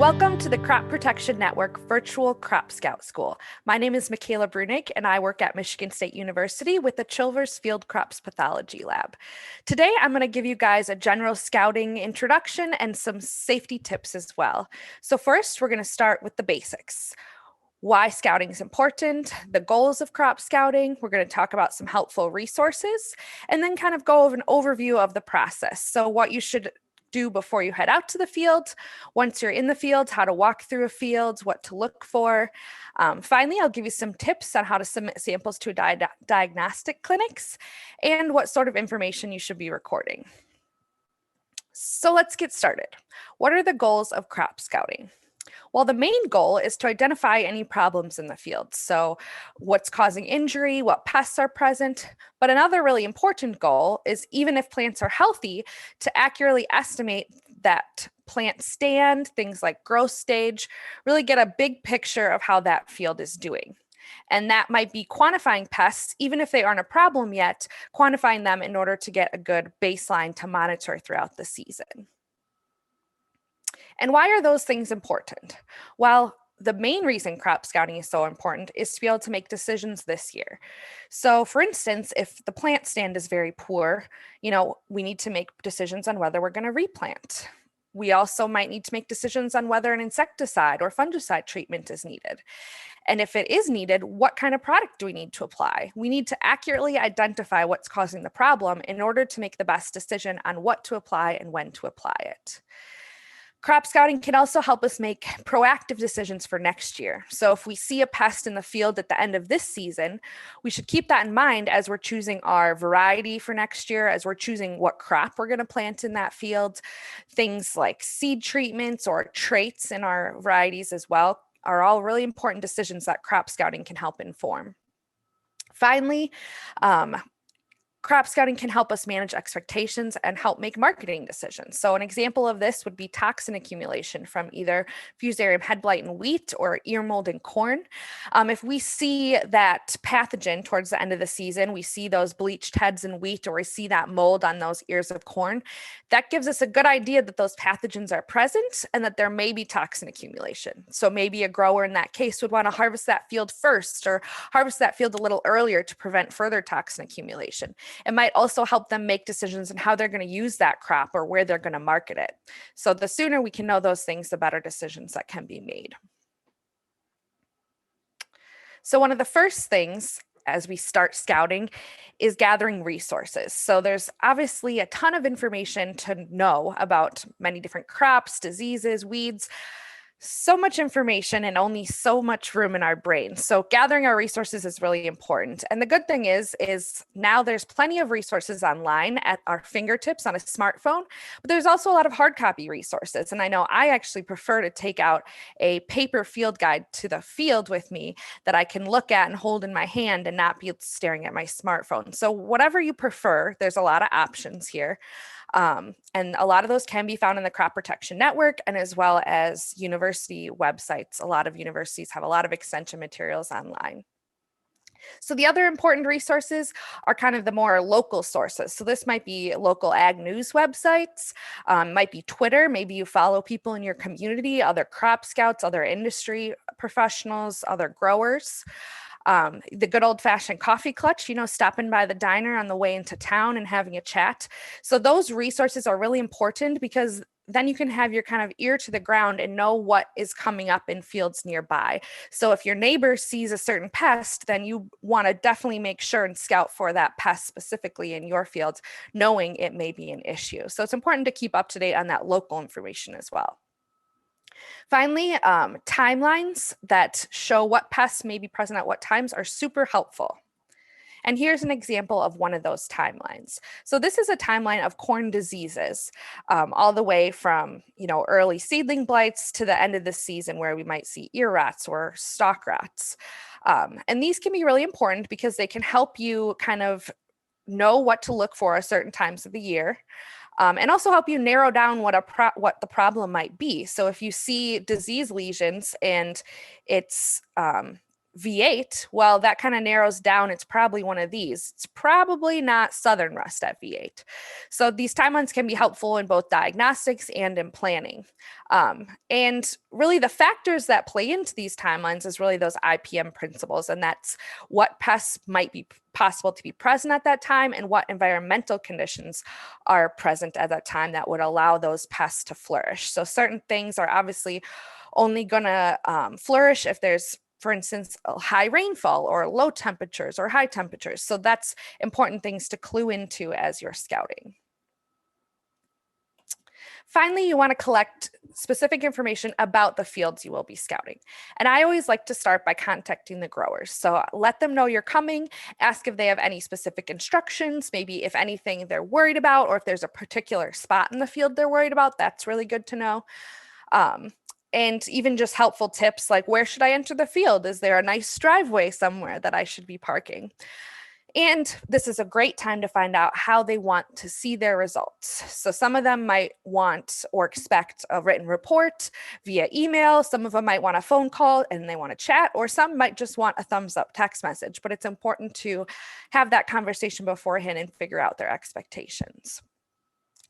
Welcome to the Crop Protection Network Virtual Crop Scout School. My name is Michaela Brunig, and I work at Michigan State University with the Chilvers Field Crops Pathology Lab. Today, I'm going to give you guys a general scouting introduction and some safety tips as well. So first, we're going to start with the basics. Why scouting is important, the goals of crop scouting. We're going to talk about some helpful resources, and then kind of go over an overview of the process. So what you should do before you head out to the field, once you're in the field, how to walk through a field, what to look for. Finally, I'll give you some tips on how to submit samples to diagnostic clinics and what sort of information you should be recording. So let's get started. What are the goals of crop scouting? Well, the main goal is to identify any problems in the field. So what's causing injury, what pests are present. But another really important goal is, even if plants are healthy, to accurately estimate that plant stand, things like growth stage, really get a big picture of how that field is doing. And that might be quantifying pests, even if they aren't a problem yet, quantifying them in order to get a good baseline to monitor throughout the season. And why are those things important? Well, the main reason crop scouting is so important is to be able to make decisions this year. So for instance, if the plant stand is very poor, we need to make decisions on whether we're going to replant. We also might need to make decisions on whether an insecticide or fungicide treatment is needed. And if it is needed, what kind of product do we need to apply? We need to accurately identify what's causing the problem in order to make the best decision on what to apply and when to apply it. Crop scouting can also help us make proactive decisions for next year. So if we see a pest in the field at the end of this season, we should keep that in mind as we're choosing our variety for next year, as we're choosing what crop we're going to plant in that field. Things like seed treatments or traits in our varieties as well are all really important decisions that crop scouting can help inform. Finally, crop scouting can help us manage expectations and help make marketing decisions. So an example of this would be toxin accumulation from either Fusarium head blight in wheat or ear mold in corn. If we see that pathogen towards the end of the season, we see those bleached heads in wheat, or we see that mold on those ears of corn, that gives us a good idea that those pathogens are present and that there may be toxin accumulation. So maybe a grower in that case would want to harvest that field first, or harvest that field a little earlier to prevent further toxin accumulation. It might also help them make decisions on how they're going to use that crop or where they're going to market it. So the sooner we can know those things, the better decisions that can be made. So one of the first things as we start scouting is gathering resources. So there's obviously a ton of information to know about many different crops, diseases, weeds. So much information and only so much room in our brain. So gathering our resources is really important. And the good thing is now there's plenty of resources online at our fingertips on a smartphone, but there's also a lot of hard copy resources. And I know I actually prefer to take out a paper field guide to the field with me that I can look at and hold in my hand and not be staring at my smartphone. So whatever you prefer, there's a lot of options here. And a lot of those can be found in the Crop Protection Network and as well as university websites. A lot of universities have a lot of extension materials online. So the other important resources are kind of the more local sources. So this might be local ag news websites, might be Twitter. Maybe you follow people in your community, other crop scouts, other industry professionals, other growers. The good old-fashioned coffee clutch, stopping by the diner on the way into town and having a chat. So those resources are really important because then you can have your kind of ear to the ground and know what is coming up in fields nearby. So if your neighbor sees a certain pest, then you want to definitely make sure and scout for that pest specifically in your fields, knowing it may be an issue. So it's important to keep up to date on that local information as well. Finally, timelines that show what pests may be present at what times are super helpful. And here's an example of one of those timelines. So this is a timeline of corn diseases, all the way from early seedling blights to the end of the season where we might see ear rats or stalk rats. And these can be really important because they can help you kind of know what to look for at certain times of the year. And also help you narrow down what the problem might be. So if you see disease lesions and it's V8, well, that kind of narrows down. It's probably one of these. It's probably not southern rust at V8. So these timelines can be helpful in both diagnostics and in planning. And really the factors that play into these timelines is really those IPM principles. And that's what pests might be possible to be present at that time and what environmental conditions are present at that time that would allow those pests to flourish. So certain things are obviously only going to flourish if there's, for instance, high rainfall or low temperatures or high temperatures. So that's important things to clue into as you're scouting. Finally, you want to collect specific information about the fields you will be scouting. And I always like to start by contacting the growers. So let them know you're coming, ask if they have any specific instructions, maybe if anything they're worried about, or if there's a particular spot in the field they're worried about. That's really good to know. And even just helpful tips like, where should I enter the field? Is there a nice driveway somewhere that I should be parking? And this is a great time to find out how they want to see their results. So some of them might want or expect a written report via email. Some of them might want a phone call and they want to chat, or some might just want a thumbs up text message. But it's important to have that conversation beforehand and figure out their expectations.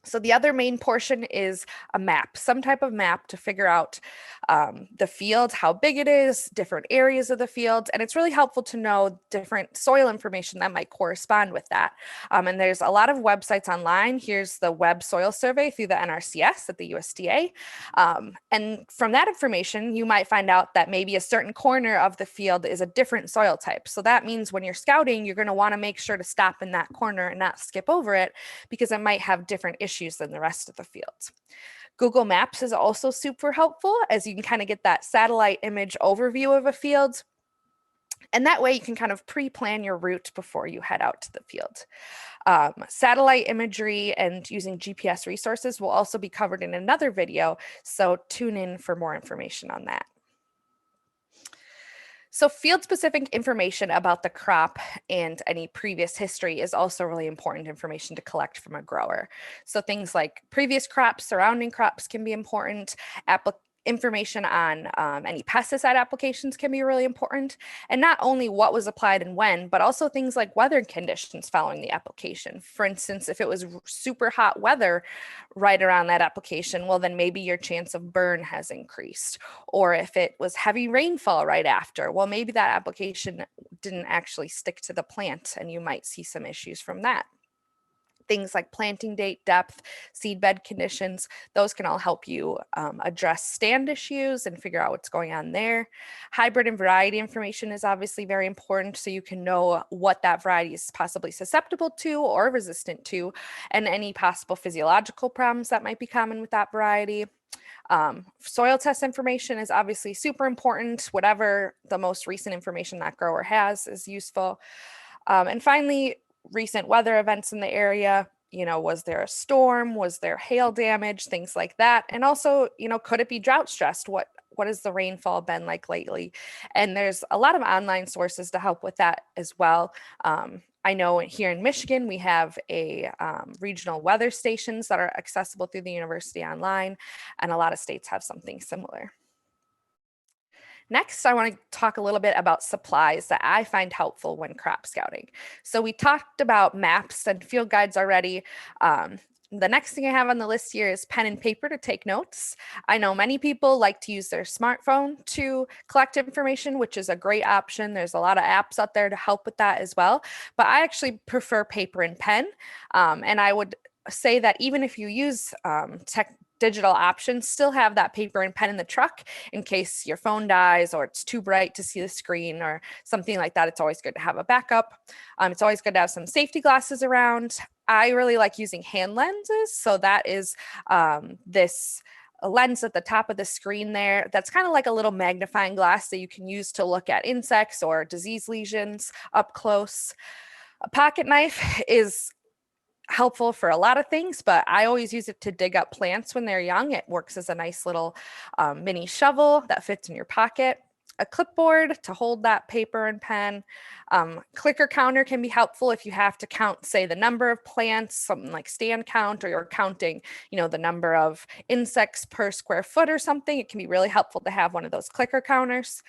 So the other main portion is a map, some type of map to figure out the field, how big it is, different areas of the field. And it's really helpful to know different soil information that might correspond with that. And there's a lot of websites online. Here's the Web Soil Survey through the NRCS at the USDA. And from that information, you might find out that maybe a certain corner of the field is a different soil type. So that means when you're scouting, you're going to want to make sure to stop in that corner and not skip over it because it might have different issues than the rest of the fields. Google Maps is also super helpful as you can kind of get that satellite image overview of a field. And that way you can kind of pre-plan your route before you head out to the field. Satellite imagery and using GPS resources will also be covered in another video, so tune in for more information on that. So field-specific information about the crop and any previous history is also really important information to collect from a grower. So things like previous crops, surrounding crops can be important. Information on any pesticide applications can be really important. And not only what was applied and when, but also things like weather conditions following the application. For instance, if it was super hot weather right around that application, well, then maybe your chance of burn has increased. Or if it was heavy rainfall right after, well, maybe that application didn't actually stick to the plant and you might see some issues from that. Things like planting date, depth, seedbed conditions, those can all help you address stand issues and figure out what's going on there. Hybrid and variety information is obviously very important so you can know what that variety is possibly susceptible to or resistant to, and any possible physiological problems that might be common with that variety. Soil test information is obviously super important. Whatever the most recent information that grower has is useful. And finally, recent weather events in the area. You know, was there a storm? Was there hail damage? Things like that. And also, you know, could it be drought stressed? What has the rainfall been like lately? And there's a lot of online sources to help with that as well. I know here in Michigan, we have a regional weather stations that are accessible through the university online, and a lot of states have something similar. Next, I want to talk a little bit about supplies that I find helpful when crop scouting. So we talked about maps and field guides already. The next thing I have on the list here is pen and paper to take notes. I know many people like to use their smartphone to collect information, which is a great option. There's a lot of apps out there to help with that as well. But I actually prefer paper and pen. And I would say that even if you use digital options, still have that paper and pen in the truck in case your phone dies or it's too bright to see the screen or something like that. It's always good to have a backup. It's always good to have some safety glasses around. I really like using hand lenses. So that is this lens at the top of the screen there. That's kind of like a little magnifying glass that you can use to look at insects or disease lesions up close. A pocket knife is helpful for a lot of things, but I always use it to dig up plants when they're young. It works as a nice little mini shovel that fits in your pocket. A clipboard to hold that paper and pen. Clicker counter can be helpful if you have to count, say, the number of plants, something like stand count, or you're counting, you know, the number of insects per square foot or something. It can be really helpful to have one of those clicker counters.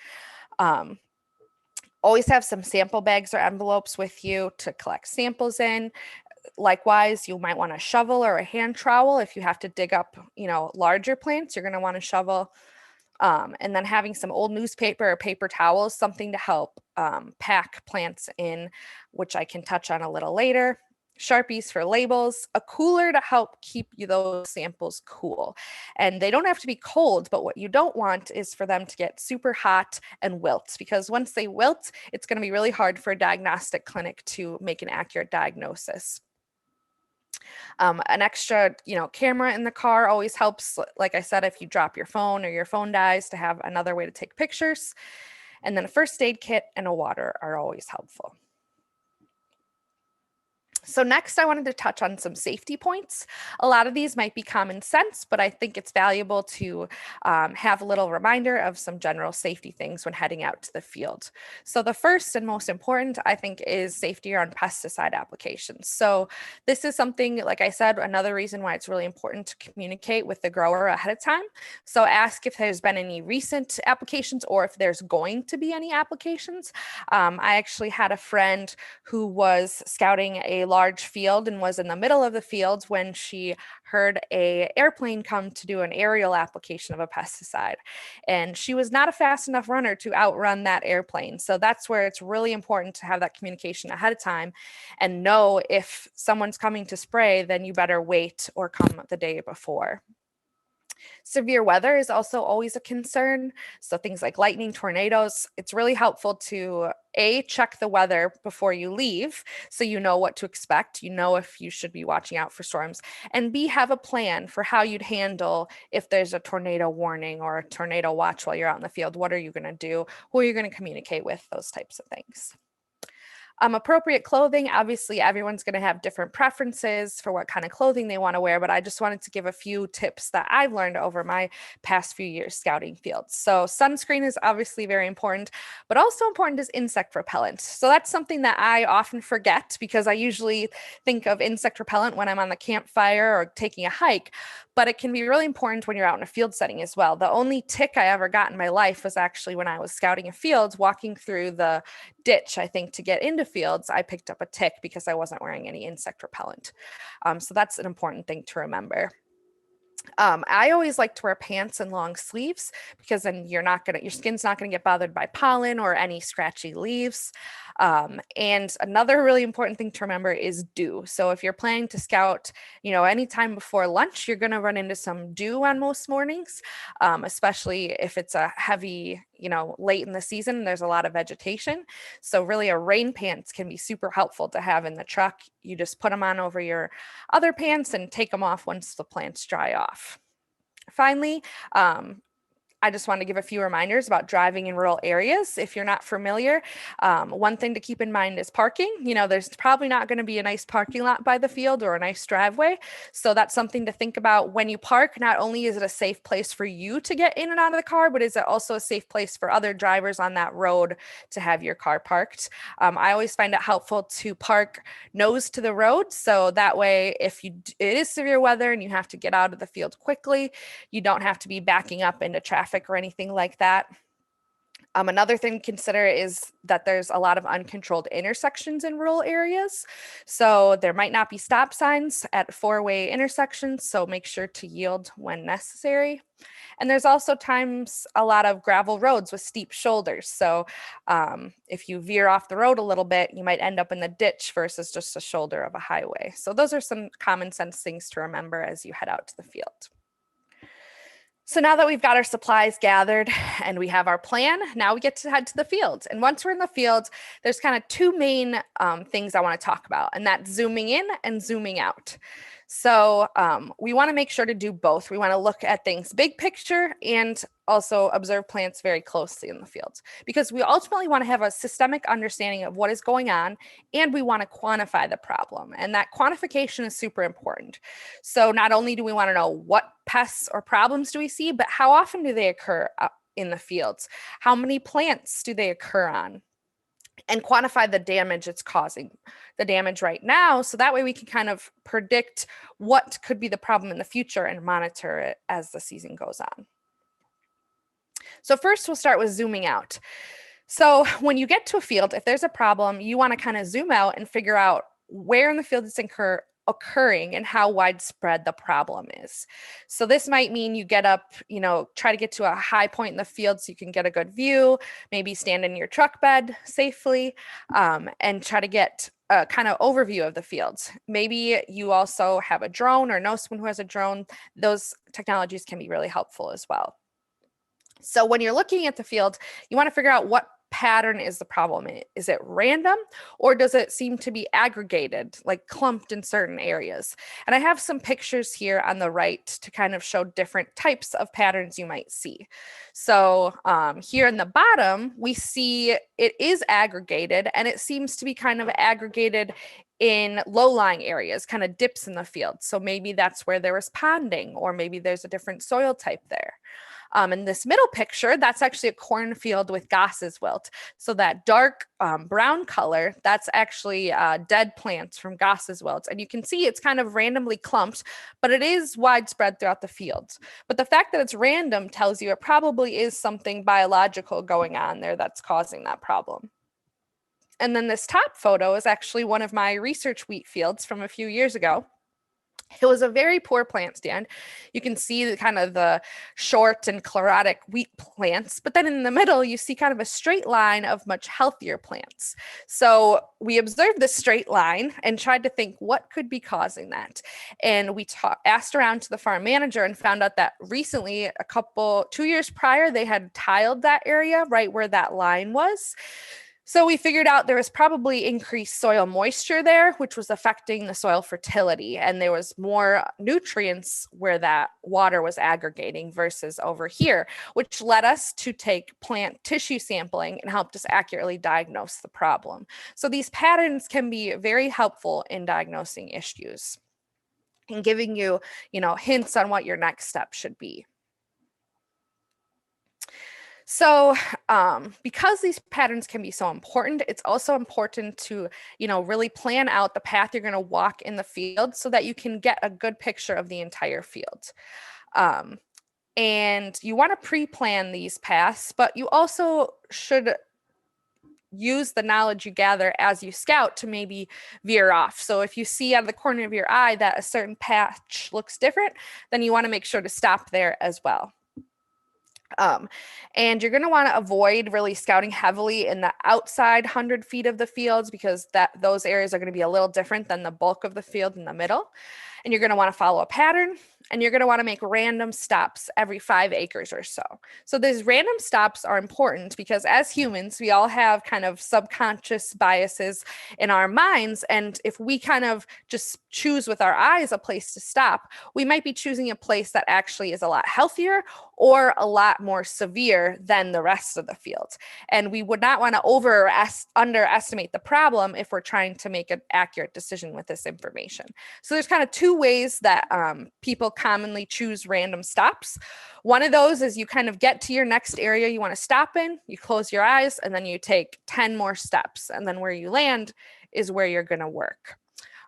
Always have some sample bags or envelopes with you to collect samples in. Likewise, you might want a shovel or a hand trowel if you have to dig up, larger plants. You're going to want a shovel. And then having some old newspaper or paper towels, something to help pack plants in, which I can touch on a little later. Sharpies for labels, a cooler to help keep those samples cool. And they don't have to be cold, but what you don't want is for them to get super hot and wilt, because once they wilt, it's going to be really hard for a diagnostic clinic to make an accurate diagnosis. An extra, camera in the car always helps. Like I said, if you drop your phone or your phone dies, to have another way to take pictures. And then a first aid kit and a water are always helpful. So next, I wanted to touch on some safety points. A lot of these might be common sense, but I think it's valuable to have a little reminder of some general safety things when heading out to the field. So the first and most important, I think, is safety around pesticide applications. So this is something, like I said, another reason why it's really important to communicate with the grower ahead of time. So ask if there's been any recent applications or if there's going to be any applications. I actually had a friend who was scouting a large field and was in the middle of the field when she heard an airplane come to do an aerial application of a pesticide. And she was not a fast enough runner to outrun that airplane. So that's where it's really important to have that communication ahead of time and know if someone's coming to spray, then you better wait or come the day before. Severe weather is also always a concern. So things like lightning, tornadoes, it's really helpful to check the weather before you leave so you know what to expect, if you should be watching out for storms, and B, have a plan for how you'd handle if there's a tornado warning or a tornado watch while you're out in the field. What are you going to do? Who are you going to communicate with? Those types of things. Appropriate clothing, obviously everyone's going to have different preferences for what kind of clothing they want to wear, but I just wanted to give a few tips that I've learned over my past few years scouting fields. So sunscreen is obviously very important, but also important is insect repellent. So that's something that I often forget because I usually think of insect repellent when I'm on the campfire or taking a hike, but it can be really important when you're out in a field setting as well. The only tick I ever got in my life was actually when I was scouting a field, walking through the ditch, I think, to get into fields, I picked up a tick because I wasn't wearing any insect repellent. So that's an important thing to remember. I always like to wear pants and long sleeves because then your skin's not gonna get bothered by pollen or any scratchy leaves. And another really important thing to remember is dew. So if you're planning to scout, anytime before lunch, you're gonna run into some dew on most mornings, especially if it's a heavy, late in the season, there's a lot of vegetation. So really a rain pants can be super helpful to have in the truck. You just put them on over your other pants and take them off once the plants dry off. Finally, I just want to give a few reminders about driving in rural areas. If you're not familiar, one thing to keep in mind is parking. There's probably not going to be a nice parking lot by the field or a nice driveway. So that's something to think about when you park. Not only is it a safe place for you to get in and out of the car, but is it also a safe place for other drivers on that road to have your car parked? I always find it helpful to park nose to the road. So that way, if it is severe weather and you have to get out of the field quickly, you don't have to be backing up into traffic or anything like that. Another thing to consider is that there's a lot of uncontrolled intersections in rural areas. So there might not be stop signs at four-way intersections, so make sure to yield when necessary. And there's also times a lot of gravel roads with steep shoulders. So if you veer off the road a little bit, you might end up in the ditch versus just a shoulder of a highway. So those are some common sense things to remember as you head out to the field. So now that we've got our supplies gathered and we have our plan, now we get to head to the field. And once we're in the field, there's kind of two main things I want to talk about, and that's zooming in and zooming out. So we want to make sure to do both. We want to look at things big picture and also observe plants very closely in the field, because we ultimately want to have a systemic understanding of what is going on, and we want to quantify the problem. And that quantification is super important. So not only do we want to know what pests or problems do we see, but how often do they occur in the fields? How many plants do they occur on? And quantify the damage it's causing, the damage right now. So that way we can kind of predict what could be the problem in the future and monitor it as the season goes on. So first we'll start with zooming out. So when you get to a field, if there's a problem, you want to kind of zoom out and figure out where in the field it's occurring and how widespread the problem is. So this might mean you get up, try to get to a high point in the field so you can get a good view, maybe stand in your truck bed safely, and try to get a kind of overview of the fields. Maybe you also have a drone or know someone who has a drone. Those technologies can be really helpful as well. So when you're looking at the field, you want to figure out what pattern is the problem. Is it random, or does it seem to be aggregated, like clumped in certain areas? And I have some pictures here on the right to kind of show different types of patterns you might see. So here in the bottom, we see it is aggregated, and it seems to be kind of aggregated in low-lying areas, kind of dips in the field. So maybe that's where there was ponding, or maybe there's a different soil type there. In this middle picture, that's actually a cornfield with Goss's wilt. So that dark brown color, that's actually dead plants from Goss's wilt. And you can see it's kind of randomly clumped, but it is widespread throughout the field. But the fact that it's random tells you it probably is something biological going on there that's causing that problem. And then this top photo is actually one of my research wheat fields from a few years ago. It was a very poor plant stand. You can see the short and chlorotic wheat plants, but then in the middle, you see kind of a straight line of much healthier plants. So we observed this straight line and tried to think what could be causing that. And we asked around to the farm manager and found out that recently, 2 years prior, they had tiled that area right where that line was. So we figured out there was probably increased soil moisture there, which was affecting the soil fertility. And there was more nutrients where that water was aggregating versus over here, which led us to take plant tissue sampling and helped us accurately diagnose the problem. So these patterns can be very helpful in diagnosing issues and giving you, hints on what your next step should be. So because these patterns can be so important, it's also important to, really plan out the path you're going to walk in the field so that you can get a good picture of the entire field. And you want to pre-plan these paths, but you also should use the knowledge you gather as you scout to maybe veer off. So if you see out of the corner of your eye that a certain patch looks different, then you want to make sure to stop there as well. And you're going to want to avoid really scouting heavily in the outside 100 feet of the fields because those areas are going to be a little different than the bulk of the field in the middle. And you're going to want to follow a pattern, and you're going to want to make random stops every 5 acres or so. So these random stops are important because as humans, we all have kind of subconscious biases in our minds. And if we kind of just choose with our eyes a place to stop, we might be choosing a place that actually is a lot healthier or a lot more severe than the rest of the field. And we would not want to underestimate the problem if we're trying to make an accurate decision with this information. So there's kind of 2 ways that people commonly choose random stops. One of those is you kind of get to your next area you want to stop in, you close your eyes, and then you take 10 more steps. And then where you land is where you're going to work.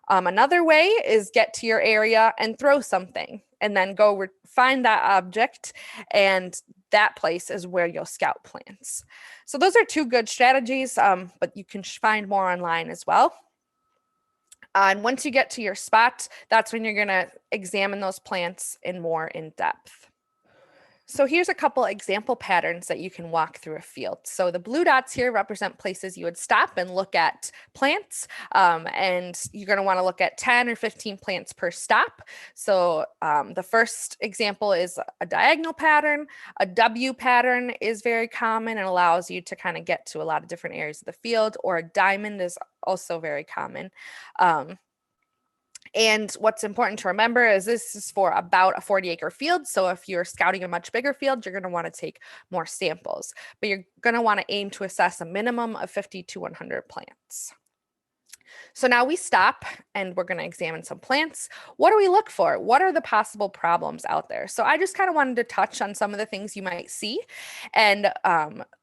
Another way is get to your area and throw something, and then go find that object, and that place is where you'll scout plants. So those are 2 good strategies, but you can find more online as well. And once you get to your spot, that's when you're going to examine those plants in depth. So here's a couple example patterns that you can walk through a field. So the blue dots here represent places you would stop and look at plants, and you're going to want to look at 10 or 15 plants per stop. So the first example is a diagonal pattern. A W pattern is very common and allows you to kind of get to a lot of different areas of the field, or a diamond is also very common. And what's important to remember is this is for about a 40-acre field. So if you're scouting a much bigger field, you're going to want to take more samples, but you're going to want to aim to assess a minimum of 50 to 100 plants. So now we stop and we're going to examine some plants. What do we look for? What are the possible problems out there? So I just kind of wanted to touch on some of the things you might see. And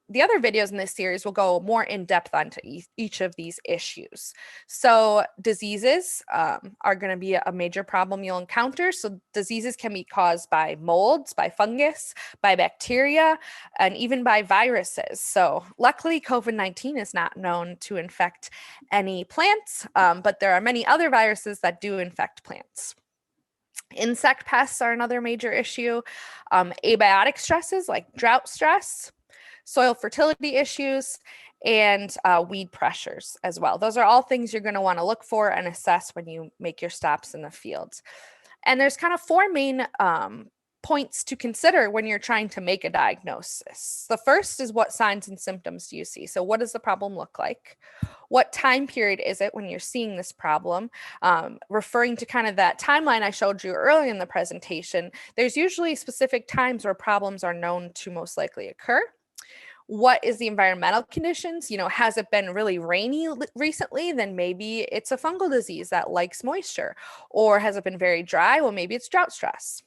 the other videos in this series will go more in depth onto each of these issues. So diseases are going to be a major problem you'll encounter. So diseases can be caused by molds, by fungus, by bacteria, and even by viruses. So luckily, COVID-19 is not known to infect any plants, but there are many other viruses that do infect plants. Insect pests are another major issue. Abiotic stresses like drought stress, soil fertility issues, and weed pressures as well. Those are all things you're going to want to look for and assess when you make your stops in the field. And there's kind of four main points to consider when you're trying to make a diagnosis. The first is, what signs and symptoms do you see? So what does the problem look like? What time period is it when you're seeing this problem? Referring to kind of that timeline I showed you earlier in the presentation, there's usually specific times where problems are known to most likely occur. What is the environmental conditions? Has it been really rainy recently? Then maybe it's a fungal disease that likes moisture. Or has it been very dry? Well, maybe it's drought stress.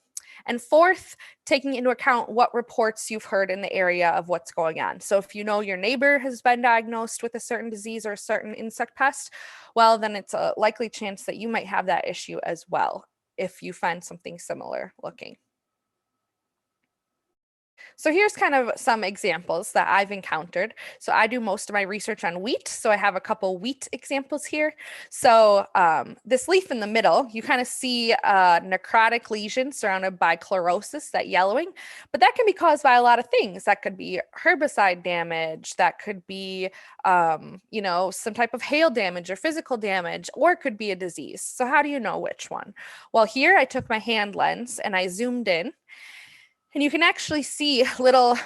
And fourth, taking into account what reports you've heard in the area of what's going on. So if you know your neighbor has been diagnosed with a certain disease or a certain insect pest, well, then it's a likely chance that you might have that issue as well if you find something similar looking. So here's kind of some examples that I've encountered. So I do most of my research on wheat. So I have a couple wheat examples here. So this leaf in the middle, you kind of see a necrotic lesion surrounded by chlorosis, that yellowing, but that can be caused by a lot of things. That could be herbicide damage. That could be, some type of hail damage or physical damage, or it could be a disease. So how do you know which one? Well, here I took my hand lens and I zoomed in. And you can actually see little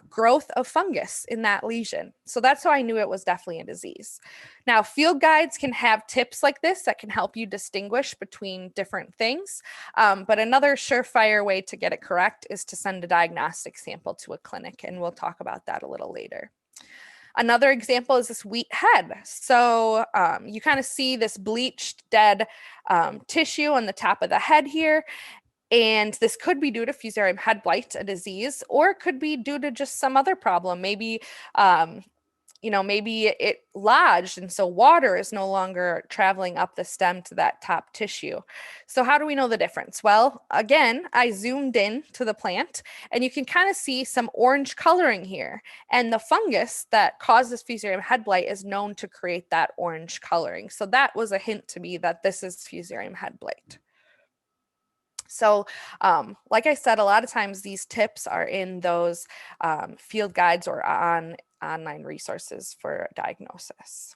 growth of fungus in that lesion. So that's how I knew it was definitely a disease. Now, field guides can have tips like this that can help you distinguish between different things. But another surefire way to get it correct is to send a diagnostic sample to a clinic. And we'll talk about that a little later. Another example is this wheat head. So you kind of see this bleached, dead tissue on the top of the head here. And this could be due to Fusarium head blight, a disease, or it could be due to just some other problem. Maybe, maybe it lodged, and so water is no longer traveling up the stem to that top tissue. So how do we know the difference? Well, again, I zoomed in to the plant, and you can kind of see some orange coloring here. And the fungus that causes Fusarium head blight is known to create that orange coloring. So that was a hint to me that this is Fusarium head blight. So like I said, a lot of times these tips are in those field guides or on online resources for diagnosis.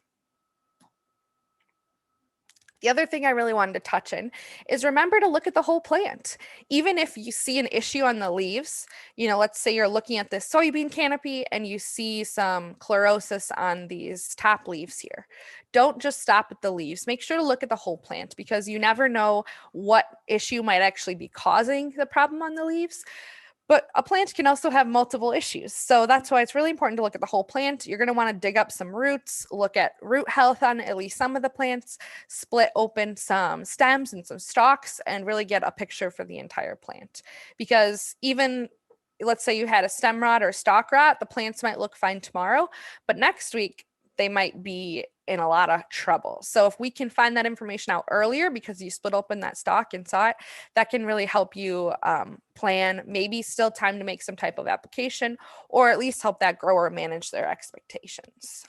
The other thing I really wanted to touch in is remember to look at the whole plant. Even if you see an issue on the leaves, let's say you're looking at this soybean canopy and you see some chlorosis on these top leaves here. Don't just stop at the leaves. Make sure to look at the whole plant, because you never know what issue might actually be causing the problem on the leaves. But a plant can also have multiple issues. So that's why it's really important to look at the whole plant. You're going to want to dig up some roots, look at root health on at least some of the plants, split open some stems and some stalks, and really get a picture for the entire plant. Because even, let's say you had a stem rot or stalk rot, the plants might look fine tomorrow, but next week they might be in a lot of trouble. So if we can find that information out earlier because you split open that stalk and saw it, that can really help you plan, maybe still time to make some type of application, or at least help that grower manage their expectations.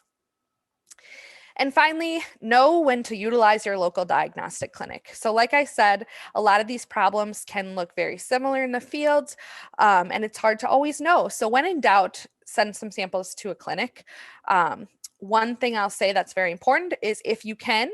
And finally, know when to utilize your local diagnostic clinic. So like I said, a lot of these problems can look very similar in the field, and it's hard to always know. So when in doubt, send some samples to a clinic. One thing I'll say that's very important is, if you can,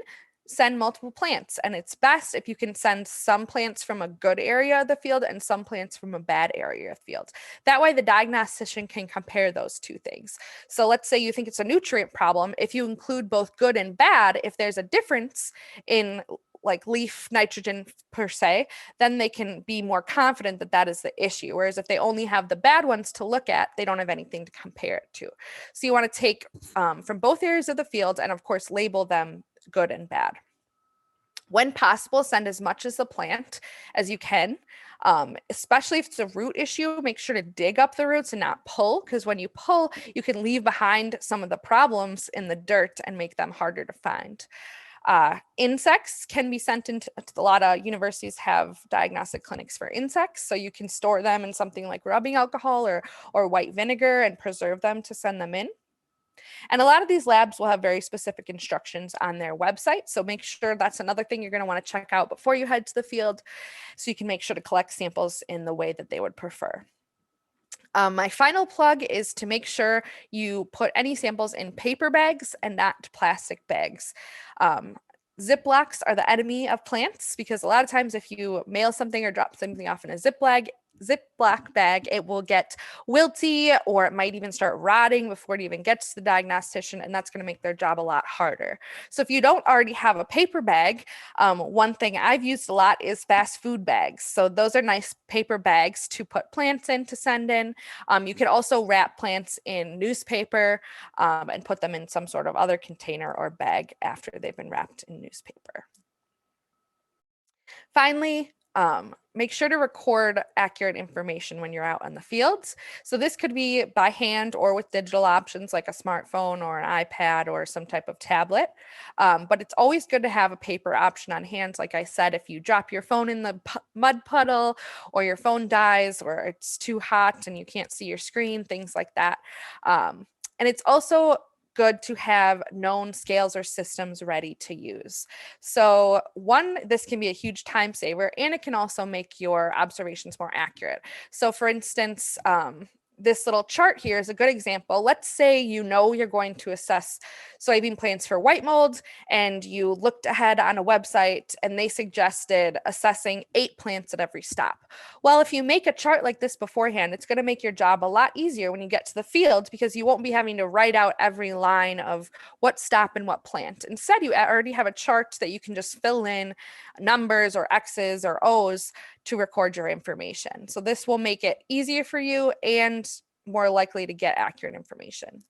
send multiple plants. And it's best if you can send some plants from a good area of the field and some plants from a bad area of the field. That way the diagnostician can compare those two things. So let's say you think it's a nutrient problem. If you include both good and bad, if there's a difference in like leaf nitrogen per se, then they can be more confident that that is the issue. Whereas if they only have the bad ones to look at, they don't have anything to compare it to. So you want to take from both areas of the field and of course label them good and bad. When possible, send as much as the plant as you can. Especially if it's a root issue, make sure to dig up the roots and not pull, because when you pull, you can leave behind some of the problems in the dirt and make them harder to find. Insects can be sent into a lot of universities have diagnostic clinics for insects, so you can store them in something like rubbing alcohol or white vinegar and preserve them to send them in. And a lot of these labs will have very specific instructions on their website. So make sure that's another thing you're going to want to check out before you head to the field, so you can make sure to collect samples in the way that they would prefer. My final plug is to make sure you put any samples in paper bags and not plastic bags. Ziplocs are the enemy of plants, because a lot of times if you mail something or drop something off in a Ziploc bag, it will get wilty, or it might even start rotting before it even gets to the diagnostician, and that's going to make their job a lot harder. So if you don't already have a paper bag, one thing I've used a lot is fast food bags. So those are nice paper bags to put plants in to send in. You can also wrap plants in newspaper and put them in some sort of other container or bag after they've been wrapped in newspaper. Finally, make sure to record accurate information when you're out on the fields. So this could be by hand or with digital options like a smartphone or an iPad or some type of tablet. But it's always good to have a paper option on hand. Like I said, if you drop your phone in the mud puddle, or your phone dies, or it's too hot and you can't see your screen, things like that. And it's also good to have known scales or systems ready to use. So one, this can be a huge time saver, and it can also make your observations more accurate. So for instance, this little chart here is a good example. Let's say you know you're going to assess soybean plants for white mold, and you looked ahead on a website and they suggested assessing 8 plants at every stop. Well, if you make a chart like this beforehand, it's going to make your job a lot easier when you get to the field, because you won't be having to write out every line of what stop and what plant. Instead, you already have a chart that you can just fill in numbers or X's or O's to record your information. So this will make it easier for you and more likely to get accurate information.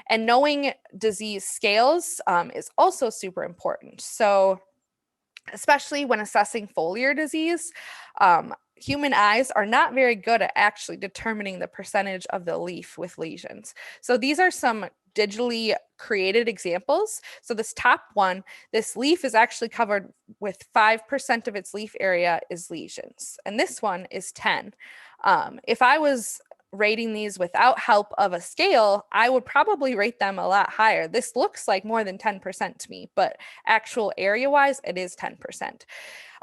And knowing disease scales is also super important. So especially when assessing foliar disease, human eyes are not very good at actually determining the percentage of the leaf with lesions. So these are some digitally created examples. So this top one, this leaf is actually covered with 5% of its leaf area is lesions. And this one is 10. If I was rating these without help of a scale, I would probably rate them a lot higher. This looks like more than 10% to me, but actual area-wise, it is 10%.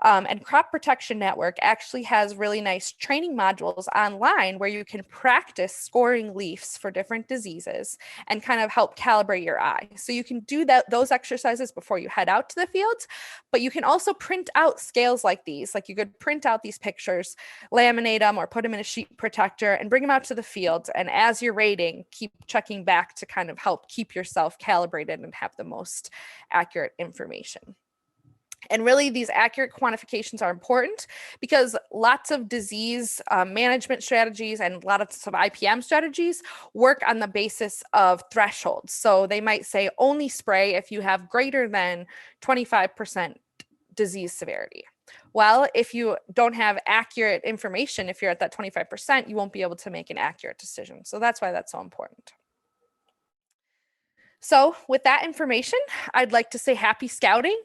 And Crop Protection Network actually has really nice training modules online where you can practice scoring leaves for different diseases and kind of help calibrate your eye. So you can do those exercises before you head out to the fields, but you can also print out scales like these. Like you could print out these pictures, laminate them, or put them in a sheet protector and bring them out to the field. And as you're rating, keep checking back to kind of help keep yourself calibrated and have the most accurate information. And really, these accurate quantifications are important because lots of disease management strategies and lots of IPM strategies work on the basis of thresholds. So they might say only spray if you have greater than 25% disease severity. Well, if you don't have accurate information, if you're at that 25%, you won't be able to make an accurate decision. So that's why that's so important. So with that information, I'd like to say happy scouting,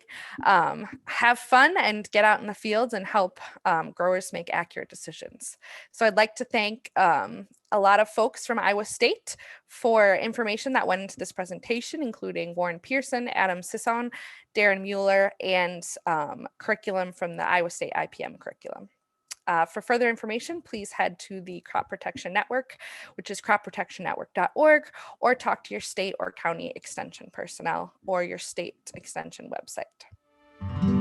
have fun, and get out in the fields and help growers make accurate decisions. So I'd like to thank a lot of folks from Iowa State for information that went into this presentation, including Warren Pearson, Adam Sisson, Darren Mueller, and curriculum from the Iowa State IPM curriculum. For further information, please head to the Crop Protection Network, which is cropprotectionnetwork.org, or talk to your state or county extension personnel or your state extension website.